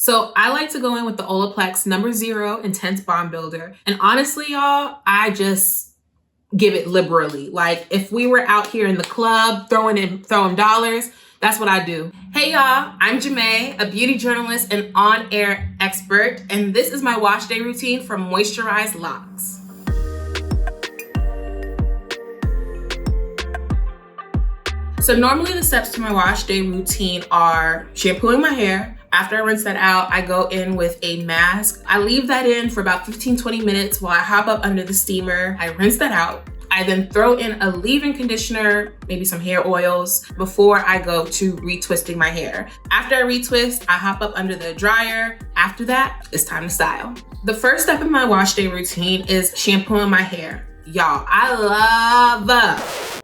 So I like to go in with the Olaplex No. Intense Bond Builder. And honestly, y'all, I just give it liberally. Like if we were out here in the club throwing dollars, that's what I do. Hey y'all, I'm Jamé, a beauty journalist and on-air expert, and this is my wash day routine for moisturized locks. So normally the steps to my wash day routine are shampooing my hair. After I rinse that out, I go in with a mask. I leave that in for about 15-20 minutes while I hop up under the steamer. I rinse that out. I then throw in a leave-in conditioner, maybe some hair oils, before I go to retwisting my hair. After I retwist, I hop up under the dryer. After that, it's time to style. The first step in my wash day routine is shampooing my hair. Y'all, I love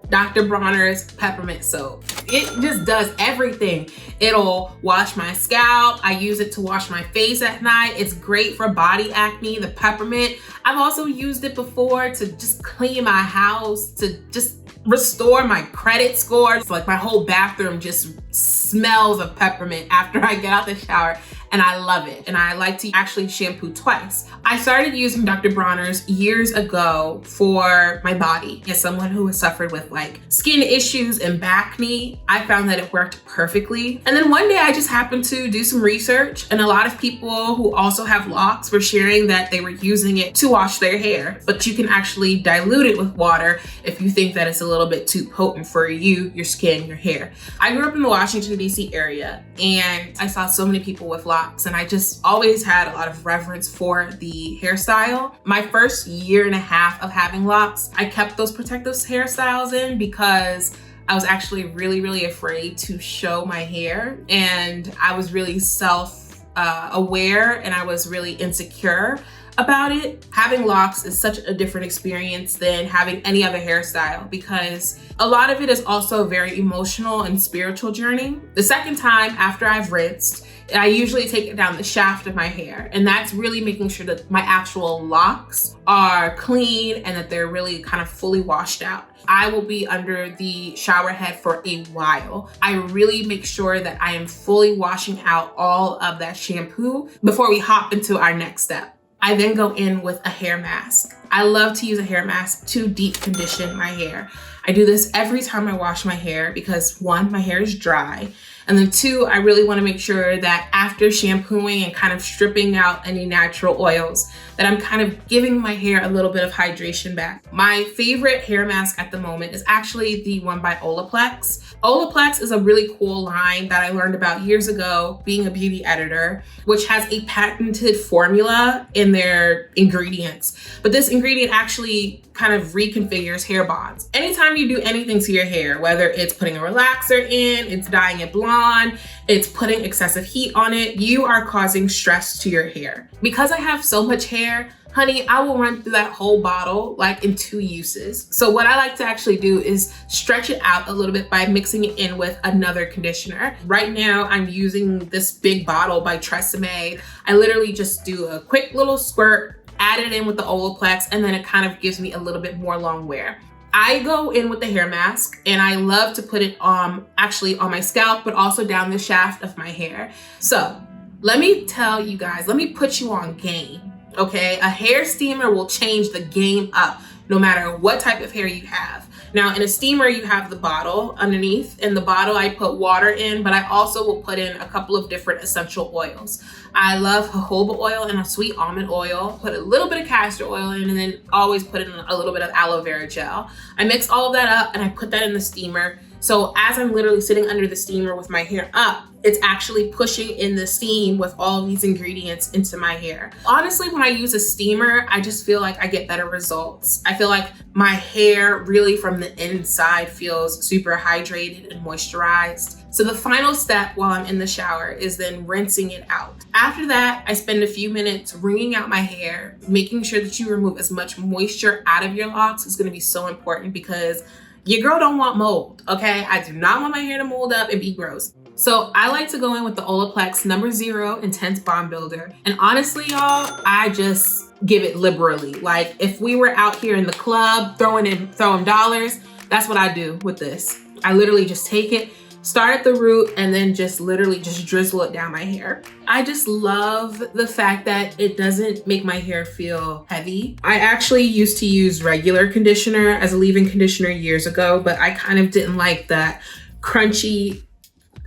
Dr. Bronner's Peppermint soap. It just does everything. It'll wash my scalp. I use it to wash my face at night. It's great for body acne, the peppermint. I've also used it before to just clean my house, to just restore my credit score. It's like my whole bathroom just smells of peppermint after I get out the shower, and I love it. And I like to actually shampoo twice. I started using Dr. Bronner's years ago for my body. As someone who has suffered with like skin issues and acne, I found that it worked perfectly. And then one day I just happened to do some research, and a lot of people who also have locks were sharing that they were using it to wash their hair, but you can actually dilute it with water if you think that it's a little bit too potent for you, your skin, your hair. I grew up in the Washington, D.C. area, and I saw so many people with locks, and I just always had a lot of reverence for the hairstyle. My first year and a half of having locks, I kept those protective hairstyles in because I was actually really afraid to show my hair, and I was really self-aware, and I was really insecure about it. Having locks is such a different experience than having any other hairstyle because a lot of it is also a very emotional and spiritual journey. The second time after I've rinsed, I usually take it down the shaft of my hair, and that's really making sure that my actual locks are clean and that they're really kind of fully washed out. I will be under the shower head for a while. I really make sure that I am fully washing out all of that shampoo before we hop into our next step. I then go in with a hair mask. I love to use a hair mask to deep condition my hair. I do this every time I wash my hair because one, my hair is dry, and then two, I really want to make sure that after shampooing and kind of stripping out any natural oils, that I'm kind of giving my hair a little bit of hydration back. My favorite hair mask at the moment is actually the one by Olaplex. Olaplex is a really cool line that I learned about years ago being a beauty editor, which has a patented formula in their ingredients. But this ingredient actually kind of reconfigures hair bonds. Anytime you do anything to your hair, whether it's putting a relaxer in, it's dyeing it blonde, it's putting excessive heat on it, you are causing stress to your hair. Because I have so much hair, honey, I will run through that whole bottle like in 2 uses. So what I like to actually do is stretch it out a little bit by mixing it in with another conditioner. Right now, I'm using this big bottle by Natursense. I literally just do a quick little squirt, add it in with the Olaplex, and then it kind of gives me a little bit more long wear. I go in with the hair mask, and I love to put it actually on my scalp, but also down the shaft of my hair. So let me tell you guys, let me put you on game, okay? A hair steamer will change the game up no matter what type of hair you have. Now in a steamer, you have the bottle underneath. In the bottle, I put water in, but I also will put in a couple of different essential oils. I love jojoba oil and a sweet almond oil, put a little bit of castor oil in, and then always put in a little bit of aloe vera gel. I mix all of that up and I put that in the steamer. So as I'm literally sitting under the steamer with my hair up, it's actually pushing in the steam with all of these ingredients into my hair. Honestly, when I use a steamer, I just feel like I get better results. I feel like my hair really from the inside feels super hydrated and moisturized. So the final step while I'm in the shower is then rinsing it out. After that, I spend a few minutes wringing out my hair, making sure that you remove as much moisture out of your locks is gonna be so important because your girl don't want mold, okay? I do not want my hair to mold up and be gross. So I like to go in with the Olaplex No. Intense Bond Builder. And honestly, y'all, I just give it liberally. Like if we were out here in the club throwing dollars, that's what I do with this. I literally just take it, start at the root and then just literally just drizzle it down my hair. I just love the fact that it doesn't make my hair feel heavy. I actually used to use regular conditioner as a leave-in conditioner years ago, but I kind of didn't like that crunchy,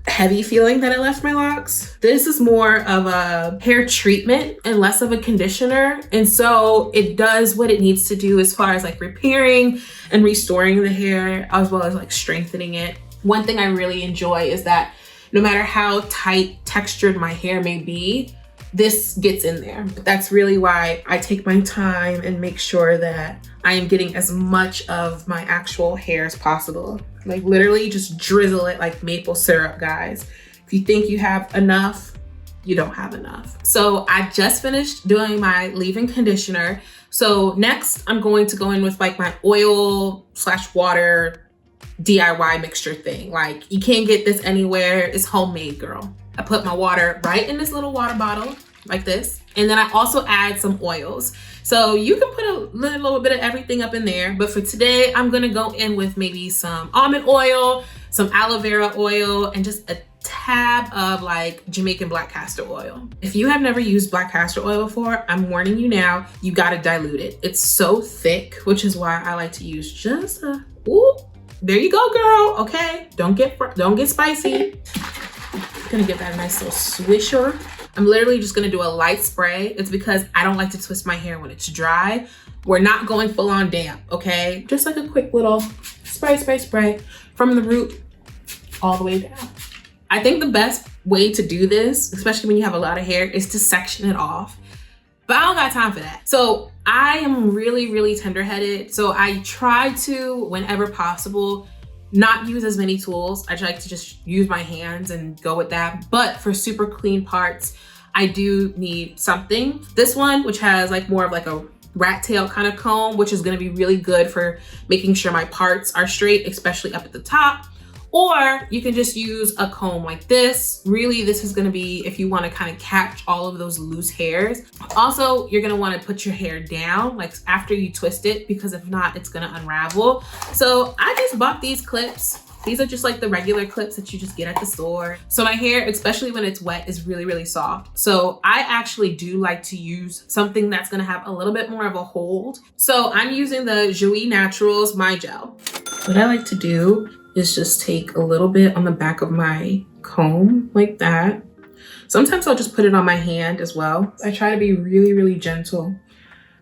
heavy feeling that it left my locks. This is more of a hair treatment and less of a conditioner. And so it does what it needs to do as far as like repairing and restoring the hair, as well as like strengthening it. One thing I really enjoy is that no matter how tight textured my hair may be, this gets in there. But that's really why I take my time and make sure that I am getting as much of my actual hair as possible. Like literally just drizzle it like maple syrup, guys. If you think you have enough, you don't have enough. So I just finished doing my leave-in conditioner. So next I'm going to go in with like my oil/water DIY mixture thing. Like you can't get this anywhere. It's homemade, girl. I put my water right in this little water bottle like this. And then I also add some oils. So you can put a little bit of everything up in there. But for today, I'm gonna go in with maybe some almond oil, some aloe vera oil, and just a tab of like Jamaican black castor oil. If you have never used black castor oil before, I'm warning you now, you gotta dilute it. It's so thick, which is why I like to use just a, ooh, there you go, girl. Okay, don't get spicy. Gonna give that a nice little swisher. I'm literally just gonna do a light spray. It's because I don't like to twist my hair when it's dry. We're not going full on damp, okay? Just like a quick little spray from the root all the way down. I think the best way to do this, especially when you have a lot of hair, is to section it off. But I don't got time for that. So I am really, really tender-headed. So I try to, whenever possible, not use as many tools. I like to just use my hands and go with that. But for super clean parts, I do need something. This one, which has like more of like a rat tail kind of comb, which is gonna be really good for making sure my parts are straight, especially up at the top. Or you can just use a comb like this. Really, this is gonna be if you wanna kind of catch all of those loose hairs. Also, you're gonna wanna put your hair down, like after you twist it, because if not, it's gonna unravel. So I just bought these clips. These are just like the regular clips that you just get at the store. So my hair, especially when it's wet, is really, really soft. So I actually do like to use something that's gonna have a little bit more of a hold. So I'm using the Joie Naturals MyGel. What I like to do is just take a little bit on the back of my comb like that. Sometimes I'll just put it on my hand as well. I try to be really, really gentle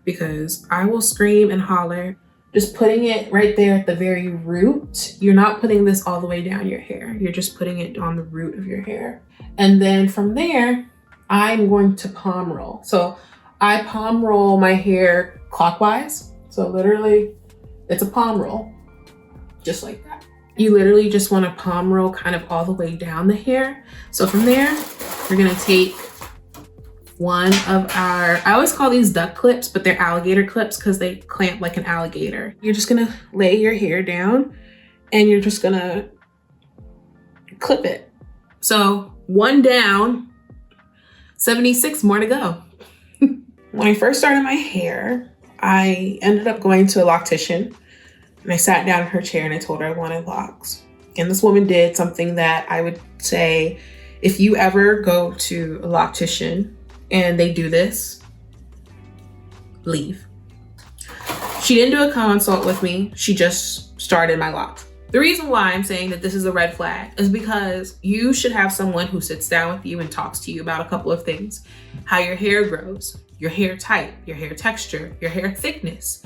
because I will scream and holler. Just putting it right there at the very root. You're not putting this all the way down your hair. You're just putting it on the root of your hair. And then from there, I'm going to palm roll. So I palm roll my hair clockwise. So literally, it's a palm roll, just like that. You literally just want to palm roll kind of all the way down the hair. So from there, we're gonna take one of our, I always call these duck clips, but they're alligator clips because they clamp like an alligator. You're just gonna lay your hair down and you're just gonna clip it. So one down, 76 more to go. When I first started my hair, I ended up going to a loctician. And I sat down in her chair and I told her I wanted locks. And this woman did something that I would say, if you ever go to a loctician and they do this, leave. She didn't do a consult with me. She just started my locks. The reason why I'm saying that this is a red flag is because you should have someone who sits down with you and talks to you about a couple of things. How your hair grows, your hair type, your hair texture, your hair thickness.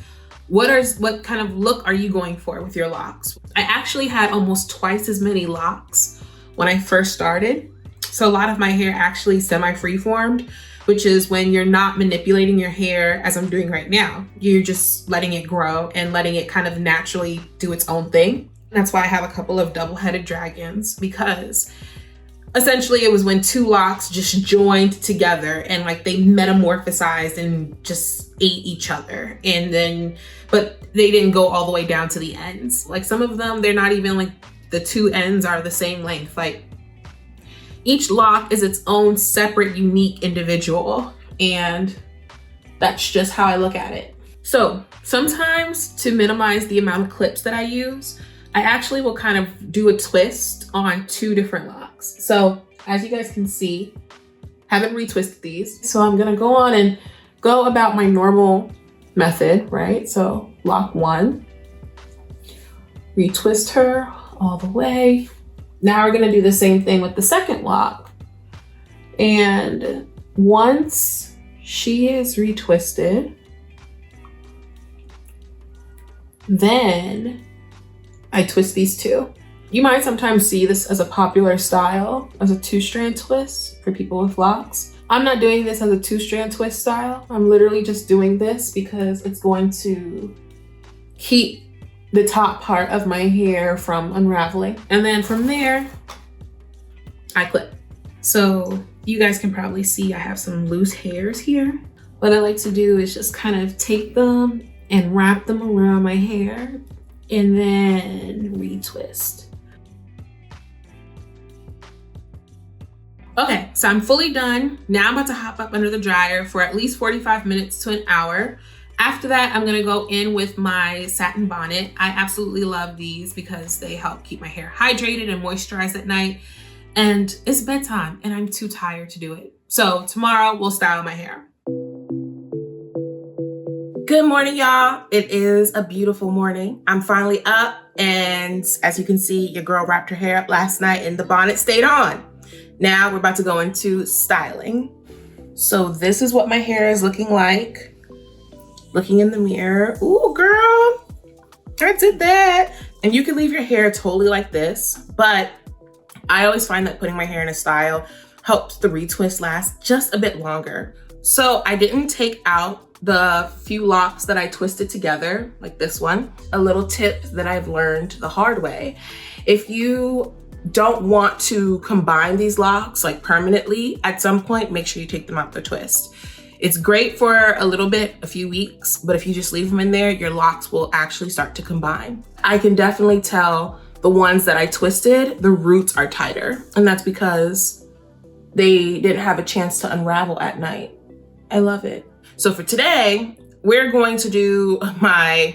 What kind of look are you going for with your locks? I actually had almost twice as many locks when I first started. So a lot of my hair actually semi-free-formed, which is when you're not manipulating your hair as I'm doing right now. You're just letting it grow and letting it kind of naturally do its own thing. That's why I have a couple of double-headed dragons, because essentially it was when two locks just joined together and like they metamorphosized and just ate each other. And then, but they didn't go all the way down to the ends. Like some of them, they're not even like the two ends are the same length. Like each lock is its own separate, unique individual. And that's just how I look at it. So sometimes to minimize the amount of clips that I use, I actually will kind of do a twist on 2 different locks. So as you guys can see, haven't retwisted these. So I'm gonna go on and go about my normal method, right? So lock 1, retwist her all the way. Now we're gonna do the same thing with the second lock. And once she is retwisted, then I twist these 2. You might sometimes see this as a popular style, as a 2-strand twist for people with locks. I'm not doing this as a 2-strand twist style. I'm literally just doing this because it's going to keep the top part of my hair from unraveling. And then from there, I clip. So you guys can probably see I have some loose hairs here. What I like to do is just kind of take them and wrap them around my hair and then retwist. Okay, so I'm fully done. Now I'm about to hop up under the dryer for at least 45 minutes to an hour. After that, I'm gonna go in with my satin bonnet. I absolutely love these because they help keep my hair hydrated and moisturized at night. And it's bedtime and I'm too tired to do it. So tomorrow we'll style my hair. Good morning, y'all. It is a beautiful morning. I'm finally up, and as you can see, your girl wrapped her hair up last night and the bonnet stayed on. Now we're about to go into styling. So this is what my hair is looking like. Looking in the mirror. Ooh, girl, I did that. And you can leave your hair totally like this, but I always find that putting my hair in a style helps the retwist last just a bit longer. So I didn't take out the few locks that I twisted together, like this one. A little tip that I've learned the hard way. If you don't want to combine these locks like permanently, at some point, make sure you take them out the twist. It's great for a little bit, a few weeks, but if you just leave them in there, your locks will actually start to combine. I can definitely tell the ones that I twisted, the roots are tighter, and that's because they didn't have a chance to unravel at night. I love it. So for today, we're going to do my,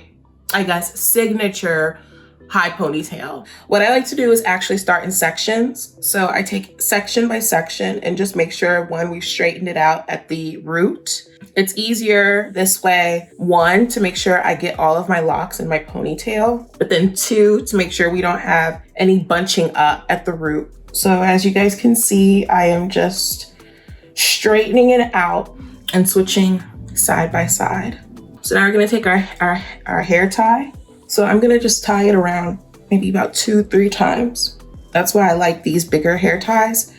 I guess, signature high ponytail. What I like to do is actually start in sections. So I take section by section and just make sure, one, we've straightened it out at the root. It's easier this way, 1, to make sure I get all of my locks in my ponytail, but then 2, to make sure we don't have any bunching up at the root. So as you guys can see, I am just straightening it out and switching side by side. So now we're gonna take our hair tie. So I'm gonna just tie it around maybe about 2-3 times. That's why I like these bigger hair ties,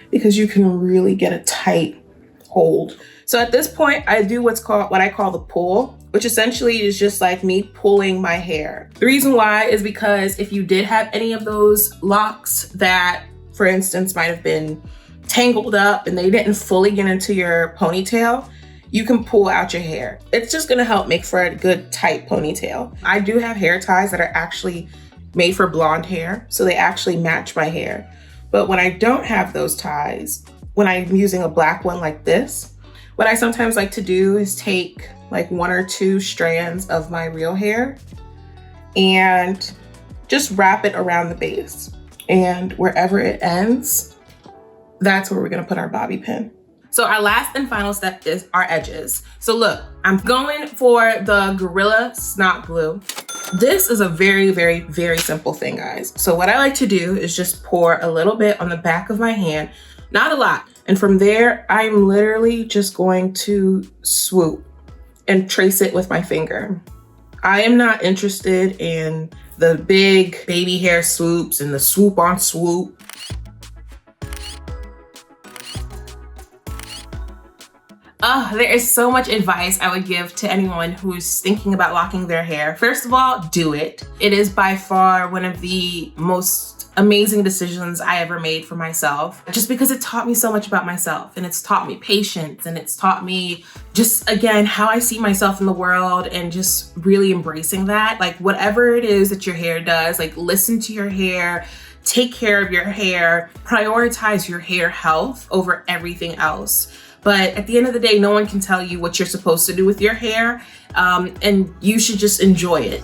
because you can really get a tight hold. So at this point, I do what I call the pull, which essentially is just like me pulling my hair. The reason why is because if you did have any of those locks that, for instance, might have been tangled up and they didn't fully get into your ponytail, you can pull out your hair. It's just gonna help make for a good tight ponytail. I do have hair ties that are actually made for blonde hair, so they actually match my hair. But when I don't have those ties, when I'm using a black one like this, what I sometimes like to do is take like 1 or 2 strands of my real hair and just wrap it around the base. And wherever it ends, that's where we're gonna put our bobby pin. So our last and final step is our edges. So look, I'm going for the Gorilla Snot Glue. This is a very, very, very simple thing, guys. So what I like to do is just pour a little bit on the back of my hand, not a lot. And from there, I'm literally just going to swoop and trace it with my finger. I am not interested in the big baby hair swoops and the swoop on swoop. There is so much advice I would give to anyone who's thinking about locking their hair. First of all, do it. It is by far one of the most amazing decisions I ever made for myself, just because it taught me so much about myself, and it's taught me patience, and it's taught me just, again, how I see myself in the world, and just really embracing that. Like, whatever it is that your hair does, like, listen to your hair, take care of your hair, prioritize your hair health over everything else. But at the end of the day, no one can tell you what you're supposed to do with your hair, and you should just enjoy it.